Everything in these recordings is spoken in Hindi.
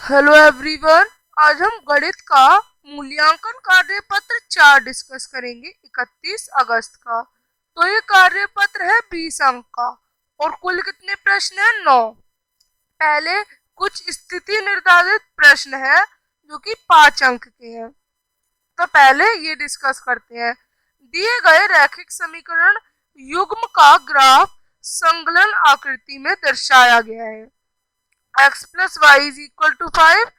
Hello everyone. आज हम गणित का मूल्यांकन कार्य पत्र 4 डिस्कस करेंगे 31 अगस्त का। तो ये कार्य पत्र है 20 अंक का और कुल कितने प्रश्न है? 9। पहले कुछ स्थिति निर्धारित प्रश्न है जो कि 5 अंक के हैं। तो पहले ये डिस्कस करते हैं। दिए गए रैखिक समीकरण युग्म का ग्राफ संकलन आकृति में दर्शाया गया है। x plus Y is equal to 5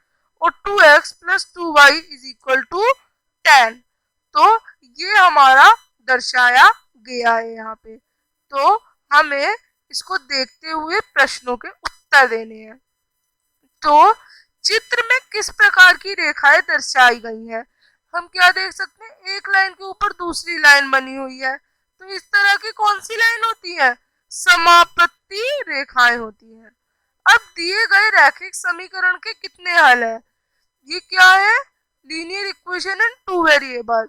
और 2x plus 2y is equal to 10। तो ये हमारा दर्शाया गया है यहाँ पे। तो हमें इसको देखते हुए प्रश्नों के उत्तर देने हैं। तो चित्र में किस प्रकार की रेखाएं दर्शाई गई हैं? हम क्या देख सकते हैं, एक लाइन के ऊपर दूसरी लाइन बनी हुई है। तो इस तरह की कौन सी लाइन होती है? समापत्ति रेखाएं होती हैं। अब दिए गए रैखिक समीकरण के कितने हल है? ये क्या है? Linear equation in 2 variable.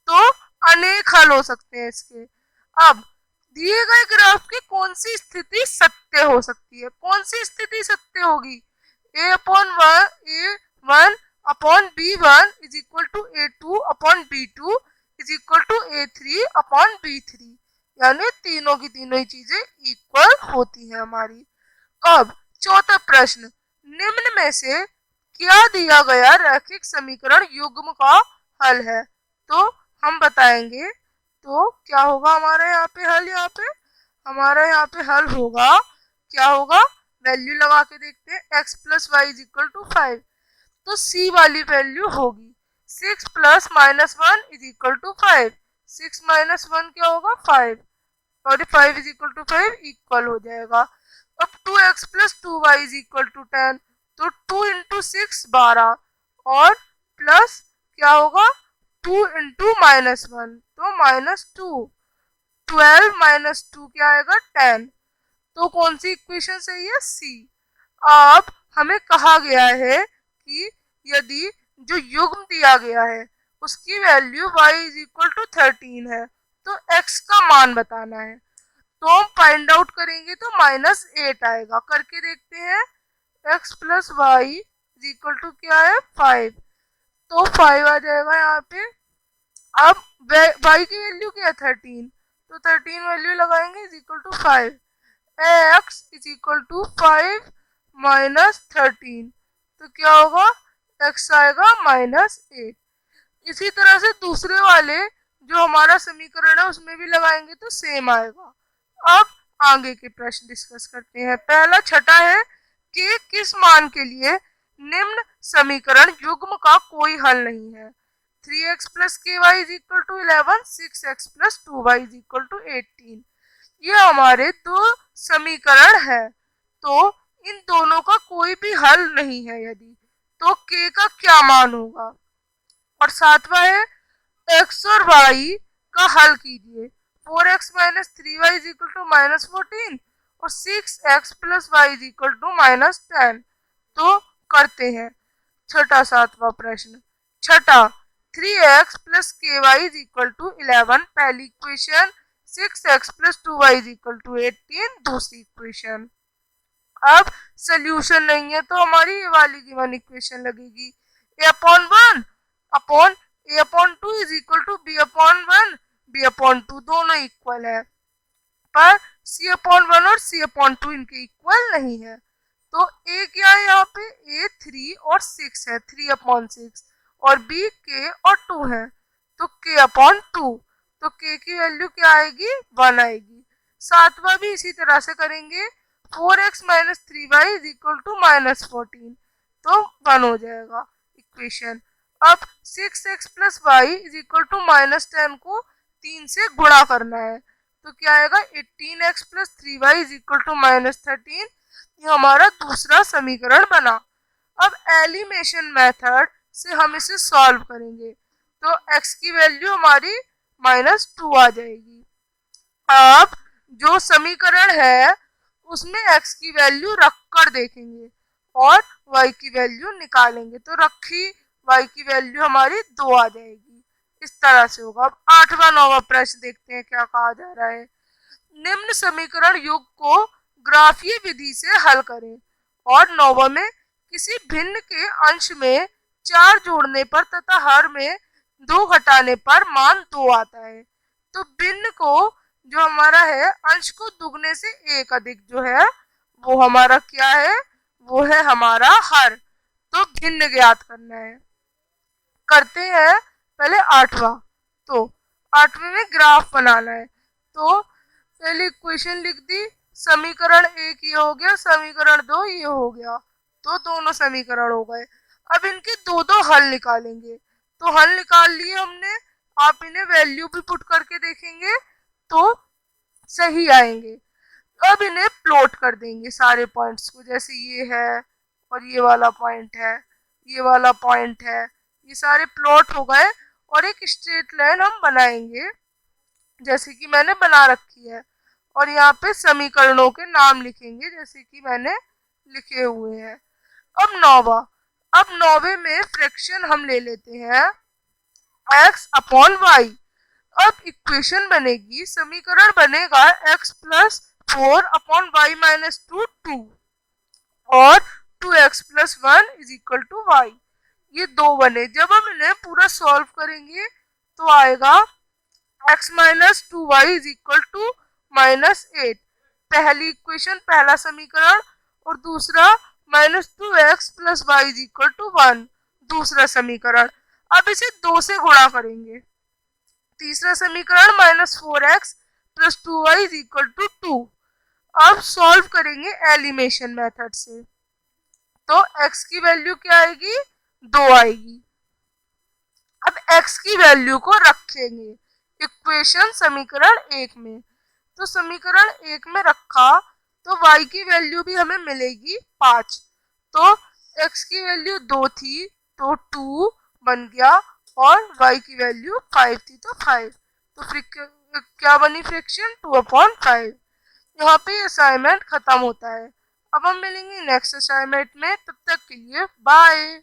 तो अनेक हल हो सकते हैं इसके। अब दिए गए ग्राफ की कौन सी स्थिति सत्य हो सकती है? कौन सी स्थिति सत्य होगी? a1 upon b1 is equal to a2 upon b2 is equal to a3 upon b3, यानी तीनों की तीनों ही चीजें इक्वल होती हैं हमारी। अब चौथा प्रश्न, निम्न में से क्या दिया गया रैखिक समीकरण युग्म का हल है? तो हम बताएंगे। तो क्या होगा हमारा यहाँ पे हल? हमारा यहाँ पे हल होगा, क्या होगा? वैल्यू लगा के देखते हैं। x plus Y is equal to 5। तो c वाली वैल्यू होगी 6 plus minus 1 is equal to 5। 6 minus 1 क्या होगा? 5। और 5 इज इक्वल टू 5 इक्वल हो जाएगा। अब 2x plus 2y is equal to 10। तो 2 इंटू 6 12 और प्लस क्या होगा? 2 इंटू माइनस 1 तो माइनस 2। 12 माइनस 2 क्या आएगा? 10। तो कौन सी इक्वेशन सही है? सी। अब हमें कहा गया है कि यदि जो युग्म दिया गया है उसकी value y is equal to 13 है तो x का मान बताना है। तो हम फाइंड आउट करेंगे तो -8 आएगा। करके देखते हैं। x plus Y is equal to क्या है? 5। तो 5 आ जाएगा यहाँ पे। अब y की वैल्यू क्या है? 13। तो 13 वैल्यू लगाएंगे is equal to 5। x is equal to 5 minus 13। तो क्या होगा? x आएगा -8। इसी तरह से दूसरे वाले जो हमारा समीकरण है उसमें भी लगाएंगे तो सेम आएगा। अब आगे के प्रश्न डिस्कस करते हैं। पहला छठा है कि किस मान के लिए निम्न समीकरण युग्म का कोई हल नहीं है? 3x प्लस के Y is equal to 11, 6x plus 2y is equal to 18। ये हमारे दो समीकरण है। तो इन दोनों का कोई भी हल नहीं है यदि, तो k का क्या मान होगा? और सातवां है x और y का हल कीजिए। 4x minus 3y is equal to minus 14 और 6x plus Y is equal to -10। तो करते हैं छठा सातवां प्रश्न। छठा 3x प्लस के वाई इज इक्वल टू 11 पहली equation, 6x plus 2y is equal to 18 दूसरी इक्वेशन। अब सोल्यूशन नहीं है तो हमारी ये वाली गिवन इक्वेशन लगेगी। a upon 1 upon a upon 2 is equal to b upon 1 b upon 2 दोनों इक्वल है, पर c अपॉन 1 और c अपॉन 2 इनके इक्वल नहीं है। तो a क्या है यहाँ पे? a 3 और 6 है, 3 अपॉन 6 और b k और 2 है तो k अपॉन 2। तो k की वैल्यू क्या आएगी? 1 आएगी। सातवां भी इसी तरह से करेंगे। 4x minus 3y is equal to -14 तो 1 हो जाएगा इक्वेशन। अब 6x plus Y is equal to -10 को 3 से गुणा करना है तो क्या आएगा? 18x plus 3y is equal to -13। ये हमारा दूसरा समीकरण बना। अब एलिमिनेशन मेथड से हम इसे सॉल्व करेंगे तो x की वैल्यू हमारी -2 आ जाएगी। अब जो समीकरण है उसमें x की वैल्यू रखकर देखेंगे और y की वैल्यू निकालेंगे तो रखी y की वैल्यू हमारी 2 आ जाएगी। इस तरह से होगा। अब आठवां नौवां प्रश्न देखते हैं क्या कहा जा रहा है। निम्न समीकरण युग को ग्राफीय विधि से हल करें। और नौवां में किसी भिन्न के अंश में 4 जोड़ने पर तथा हर में 2 घटाने पर मान 2 आता है। तो भिन्न को जो हमारा है अंश को दुगने से 1 अधिक जो है वो हमारा क्या है, वो है हमारा हर। तो भिन्न ज्ञात करना है। करते हैं पहले 8वां। तो 8वें में ग्राफ बनाना है। तो पहले इक्वेशन लिख दी, समीकरण 1 ये हो गया, समीकरण 2 ये हो गया, तो दोनों समीकरण हो गए। अब इनके दो दो हल निकालेंगे। तो हल निकाल लिए हमने, आप इन्हें वैल्यू भी पुट करके देखेंगे तो सही आएंगे। अब इन्हें प्लॉट कर देंगे सारे पॉइंट्स को, जैसे ये है और ये वाला पॉइंट है, ये वाला पॉइंट है, ये सारे प्लॉट हो गए। और एक स्ट्रेट लाइन हम बनाएंगे जैसे कि मैंने बना रखी है, और यहाँ पे समीकरणों के नाम लिखेंगे जैसे कि मैंने लिखे हुए हैं। अब 9वां, अब 9वें में फ्रैक्शन हम ले लेते हैं x अपॉन वाई। अब इक्वेशन बनेगी, समीकरण बनेगा x plus 4 upon Y minus 2 और 2x plus 1 is equal to Y. ये दो बने। जब हम इन्हें पूरा सॉल्व करेंगे तो आएगा x minus 2y is equal to -8। पहली इक्वेशन पहला समीकरण, और दूसरा -2x plus Y is equal to 1 दूसरा समीकरण। अब इसे 2 से गुणा करेंगे। तीसरा समीकरण -4x plus 2y is equal to 2। अब सॉल्व करेंगे एलिमिनेशन मेथड से। तो x की वैल्यू क्या आएगी, 2 आएगी। अब x की वैल्यू को रखेंगे इक्वेशन समीकरण 1 में। तो समीकरण 1 में रखा तो y की वैल्यू भी हमें मिलेगी 5। तो x की वैल्यू 2 थी तो 2 बन गया, और y की वैल्यू 5 थी तो 5। तो फिर क्या बनी फ्रैक्शन, 2/5। यहाँ पे असाइनमेंट खत्म होता है। अब हम मिलेंगे नेक्स्ट असाइनमेंट में, तब तक के लिए बाय।